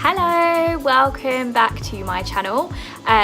Hello, welcome back to my channel.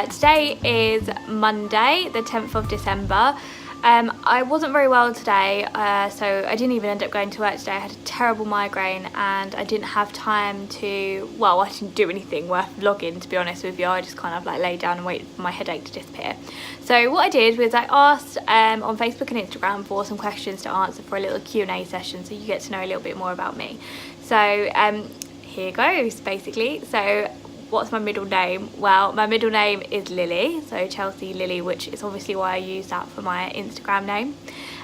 Today is Monday, the 10th of December. I wasn't very well today, so I didn't even end up going to work today. I had a terrible migraine and I didn't have time to, well, I didn't do anything worth vlogging, to be honest with you. I just kind of like laid down and waited for my headache to disappear. So what I did was I asked on Facebook and Instagram for some questions to answer for a little Q&A session, so you get to know a little bit more about me. So here goes, basically. So what's my middle name? Well, my middle name is Lily, so Chelsey Lily, which is obviously why I use that for my Instagram name.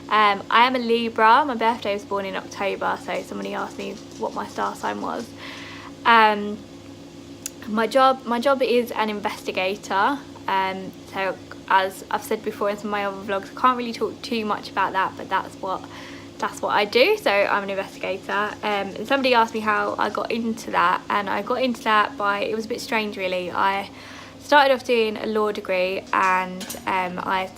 I am a Libra. My birthday was born in October, so somebody asked me what my star sign was. My job is an investigator. So as I've said before in some of my other vlogs, I can't really talk too much about that, but that's what I do. So I'm an investigator, and somebody asked me how I got into that, and I got into that by, it was a bit strange really. I started off doing a law degree and I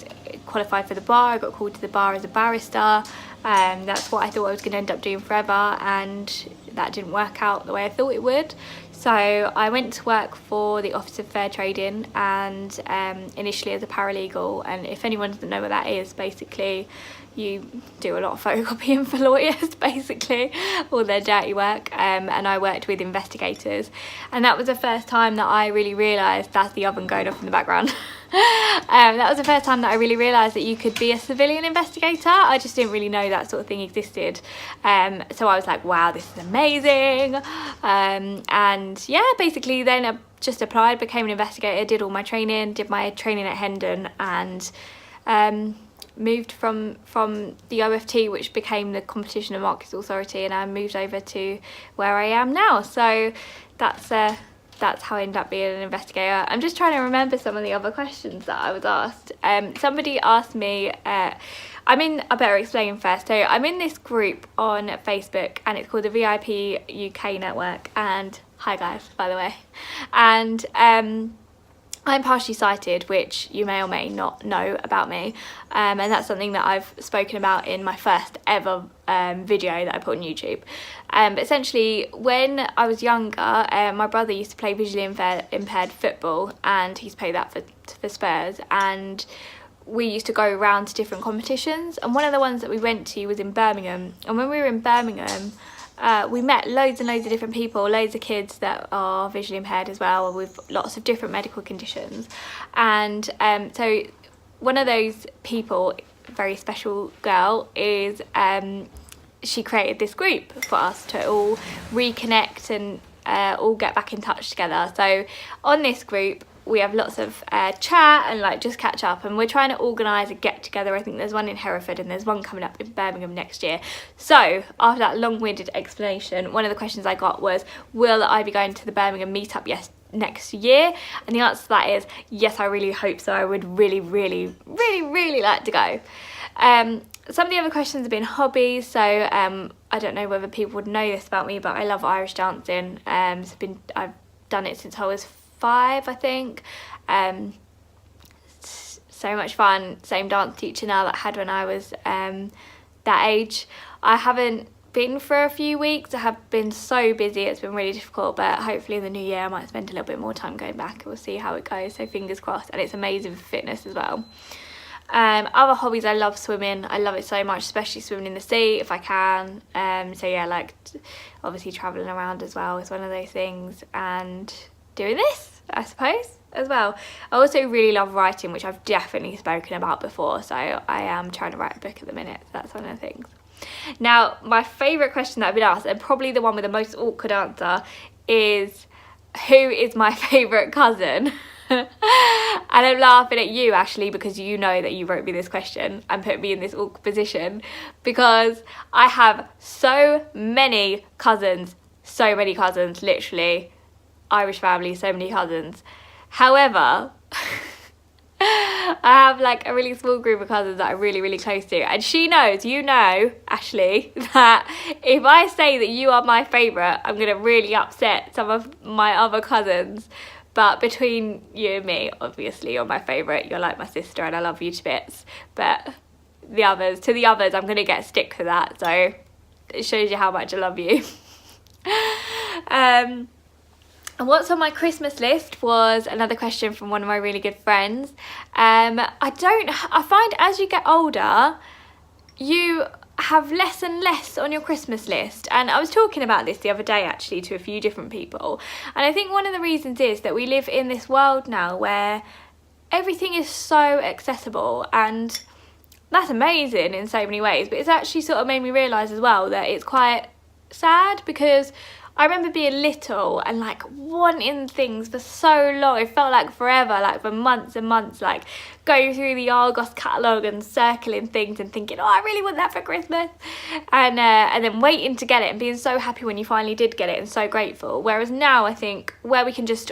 qualified for the bar. I got called to the bar as a barrister. That's what I thought I was going to end up doing forever, and that didn't work out the way I thought it would. So I went to work for the Office of Fair Trading, and initially as a paralegal. And if anyone doesn't know what that is, basically you do a lot of photocopying for lawyers, basically, all their dirty work, and I worked with investigators, and that was the first time that I really realised, that's the oven going off in the background. That was the first time that I really realised that you could be a civilian investigator. I just didn't really know that sort of thing existed, so I was like, wow, this is amazing. And yeah, basically then I just applied, became an investigator, did all my training, did my training at Hendon, and moved from the OFT, which became the Competition and Markets Authority, and I moved over to where I am now. So that's how I ended up being an investigator. I'm just trying to remember some of the other questions that I was asked. Somebody asked me, I better explain first. So I'm in this group on Facebook, and it's called the VIP UK Network, and hi guys, by the way. And I'm partially sighted, which you may or may not know about me, and that's something that I've spoken about in my first ever video that I put on YouTube. But essentially, when I was younger, my brother used to play visually impaired football, and he's played that for Spurs, and we used to go around to different competitions, and one of the ones that we went to was in Birmingham. And when we were in Birmingham, we met loads and loads of different people, loads of kids that are visually impaired as well, with lots of different medical conditions. And so one of those people, very special girl, is she created this group for us to all reconnect and all get back in touch together. So on this group we have lots of chat and like just catch up, and we're trying to organise a get together. I think there's one in Hereford and there's one coming up in Birmingham next year. So after that long-winded explanation, one of the questions I got was, will I be going to the Birmingham meetup next year? And the answer to that is yes, I really hope so. I would really like to go. Some of the other questions have been hobbies. So I don't know whether people would know this about me, but I love Irish dancing. I've done it since I was 5, I think. So much fun. Same dance teacher now that I had when I was that age. I haven't been for a few weeks. I have been so busy, it's been really difficult, but hopefully in the new year I might spend a little bit more time going back. We'll see how it goes, so fingers crossed. And it's amazing for fitness as well. Other hobbies, I love swimming. I love it so much, especially swimming in the sea if I can. So yeah, like obviously travelling around as well is one of those things, and doing this, I suppose, as well. I also really love writing, which I've definitely spoken about before, so I am trying to write a book at the minute, so that's one of the things. Now, my favourite question that I've been asked, and probably the one with the most awkward answer, is who is my favourite cousin? And I'm laughing at you, Ashley, because you know that you wrote me this question and put me in this awkward position, because I have so many cousins, literally. Irish family, so many cousins. However, I have like a really small group of cousins that I'm really close to, and she knows, you know, Ashley, that if I say that you are my favourite, I'm gonna really upset some of my other cousins. But between you and me, obviously you're my favourite. You're like my sister and I love you to bits. But to the others, I'm gonna get a stick for that, so it shows you how much I love you. And what's on my Christmas list was another question from one of my really good friends. I find as you get older, you have less and less on your Christmas list. And I was talking about this the other day actually to a few different people. And I think one of the reasons is that we live in this world now where everything is so accessible, and that's amazing in so many ways. But it's actually sort of made me realise as well that it's quite sad, because I remember being little and like wanting things for so long. It felt like forever, like for months and months, like going through the Argos catalogue and circling things and thinking, oh, I really want that for Christmas, and then waiting to get it and being so happy when you finally did get it and so grateful. Whereas now I think where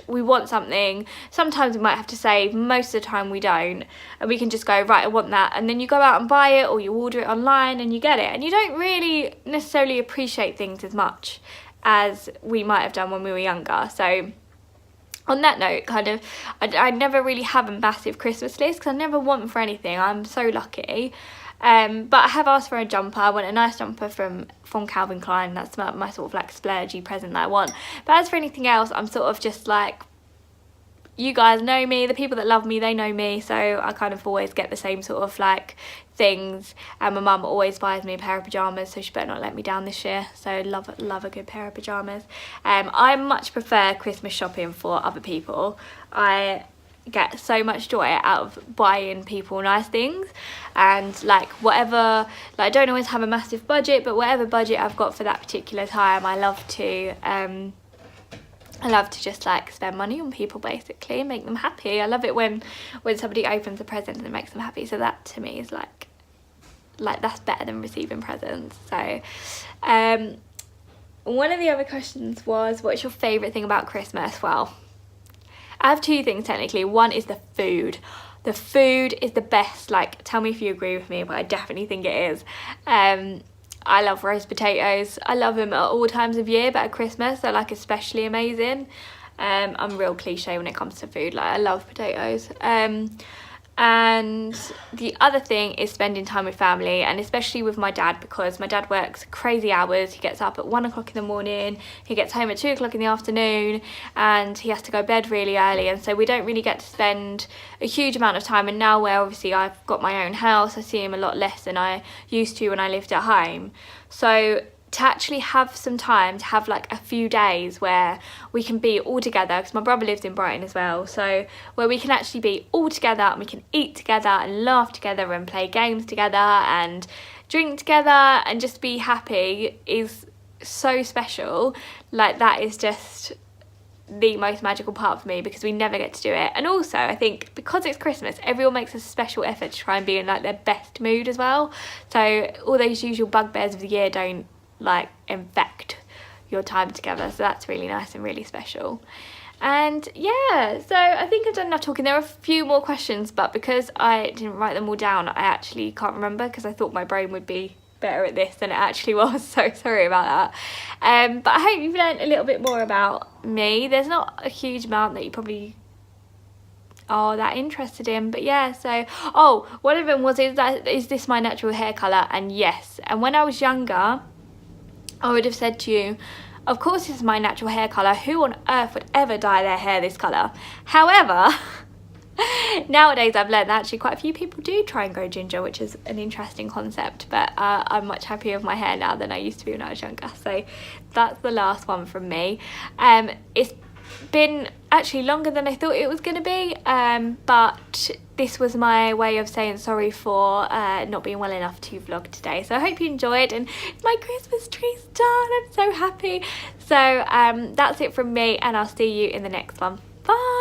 we want something, sometimes we might have to save, most of the time we don't, and we can just go, right, I want that, and then you go out and buy it, or you order it online and you get it, and you don't really necessarily appreciate things as much as we might have done when we were younger. So on that note, kind of, I never really have a massive Christmas list because I never want for anything. I'm so lucky. But I have asked for a jumper. I want a nice jumper from Calvin Klein. That's my sort of like splurgy present that I want. But as for anything else, I'm sort of just like, you guys know me, the people that love me, they know me, so I kind of always get the same sort of like things. And my mum always buys me a pair of pyjamas, so she better not let me down this year. So love a good pair of pyjamas. I much prefer Christmas shopping for other people. I get so much joy out of buying people nice things, and like whatever, like I don't always have a massive budget, but whatever budget I've got for that particular time, I love to just like spend money on people, basically, and make them happy. I love it when somebody opens a present and it makes them happy. So that to me is like that's better than receiving presents. So one of the other questions was, what's your favourite thing about Christmas? Well, I have two things technically. One is the food. The food is the best. Like, tell me if you agree with me, but I definitely think it is. I love roast potatoes. I love them at all times of year, but at Christmas they're like especially amazing. I'm real cliche when it comes to food. Like, I love potatoes. And the other thing is spending time with family, and especially with my dad, because my dad works crazy hours. He gets up at 1 o'clock in the morning, he gets home at 2 o'clock in the afternoon, and he has to go to bed really early, and so we don't really get to spend a huge amount of time. And now where obviously I've got my own house, I see him a lot less than I used to when I lived at home. So to actually have some time to have like a few days where we can be all together, because my brother lives in Brighton as well, so where we can actually be all together and we can eat together and laugh together and play games together and drink together and just be happy is so special. Like, that is just the most magical part for me, because we never get to do it. And also I think because it's Christmas, everyone makes a special effort to try and be in like their best mood as well, so all those usual bugbears of the year don't like infect your time together. So that's really nice and really special. And yeah, so I think I've done enough talking. There are a few more questions, but because I didn't write them all down, I actually can't remember, because I thought my brain would be better at this than it actually was, so sorry about that. But I hope you've learned a little bit more about me. There's not a huge amount that you probably are that interested in, but yeah. So one of them was, is this my natural hair colour? And yes. And when I was younger, I would have said to you, of course this is my natural hair colour. Who on earth would ever dye their hair this colour? However, nowadays I've learned that actually quite a few people do try and go ginger, which is an interesting concept. But I'm much happier with my hair now than I used to be when I was younger. So that's the last one from me. It's been actually longer than I thought it was going to be, but this was my way of saying sorry for not being well enough to vlog today. So I hope you enjoyed, and my Christmas tree's done. I'm so happy. So that's it from me, and I'll see you in the next one. Bye.